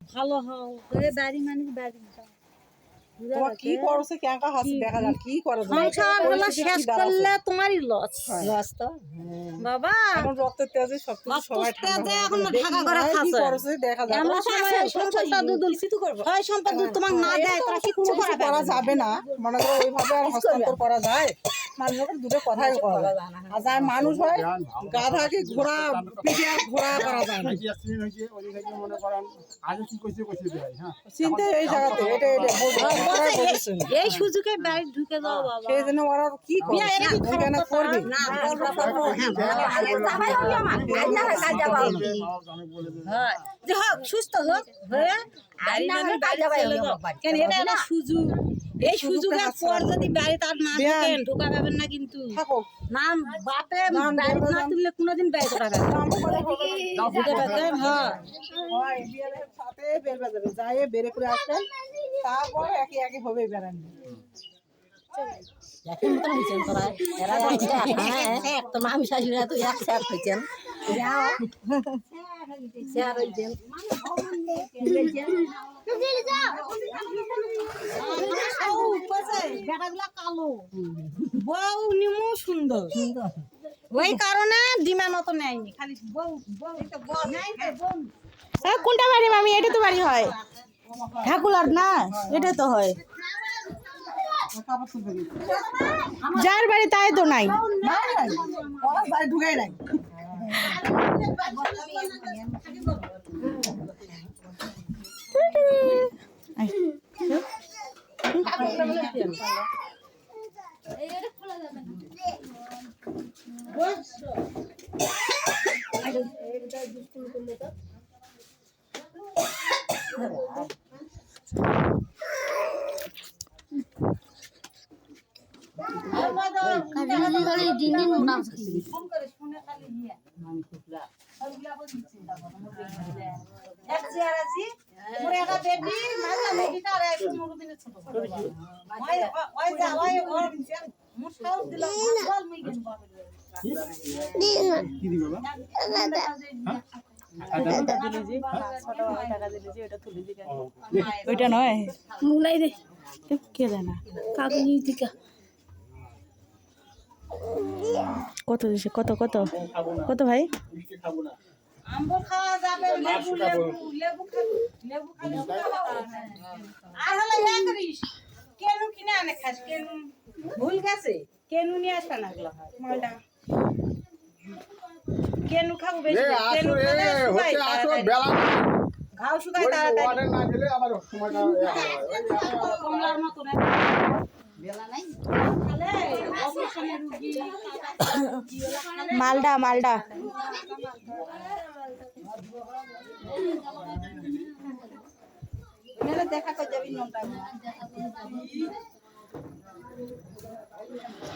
ভালো হও বাড়ি মানুষ বাড়ি তোমার কি করছে কেঙ্কা হাসি দেখা যাক কি করে সংসার হলো শেষ করলে তোমারই লস লস তো বাবা এখন রক্তের তেজে সবকিছু সবাই ঠান্ডা এখন ঢাকা করে কি খাচ্ছে করছে দেখা যাক আমরা সময় সংসারটা দুদুল কিছু করব হয় সম্পদ তোমাক না দেয় তারা কিছু কিছু করা যাবে না মনে করো ওইভাবে আর হস্তান্তর করা যায় মানুষের দুটো কথাই করা আর যায় মানুষ হয় গাধাকে ঘোড়া পিঠে আর ঘোড়া করা যায় না চিন্তা এই জায়গাতে এটা এই সুযোগে বাড়ি ঢুকে যাও বাবা সেই জন্য ওরা কি করে এখানে করবে যে হোক সুস্থ হোক হয়ে কেন এটা একটা সুযোগ এই সুযোগের পর যদি বাড়ি তার না ঢুকেন ঢোকা পাবেন না কিন্তু না বাপে বাড়ি না তুললে কোনোদিন বাড়ি ঢোকা পাবেন হ্যাঁ সাথে বের যাবে যাই বেরে করে আসবেন তারপর একে একে হবে বেড়ান এখন তো হয়েছেন তোরা এরা তো মামি শাশুড়া তো এক শেয়ার হয়েছেন শেয়ার হয়েছেন কালো বউ নিমু সুন্দর ওই কারণে ডিমার মতো নেয়নি খালি কোনটা বাড়ি মামি এটা তো বাড়ি হয় ঠাকুলার না এটা তো হয় যার বাড়ি তাই তো নাই ঢুকাই নাই ওইটা নয় মুলাই দে কে দেয় না কাগজ দিকা কত দিছে কত কত কত ভাই আম্ব খাওয়া যাবে লেবু লেবু লেবু খাবো লেবু খালি আর হলো ইয়া করিস কেনু কিনে আনে খাস কেনু ভুল গেছে কেনু নিয়ে আসবে না গুলো মালটা কেনু খাবো বেশি কেনু হচ্ছে আসো বেলা ঘাও শুকায় তাড়াতাড়ি না গেলে আবার সময়টা কমলার মত না বেলা নাই খালে অপারেশনের রোগী মালডা মালডা মেরে দেখা কই যাবি নটা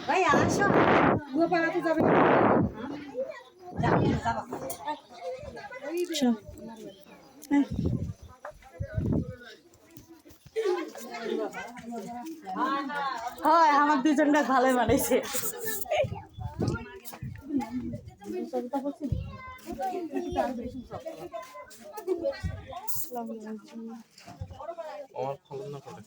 ভাই আসো গোপালাতে যাবে হয় আমার দুজনটা ভালোই বানাইছে আমার ফলন না করে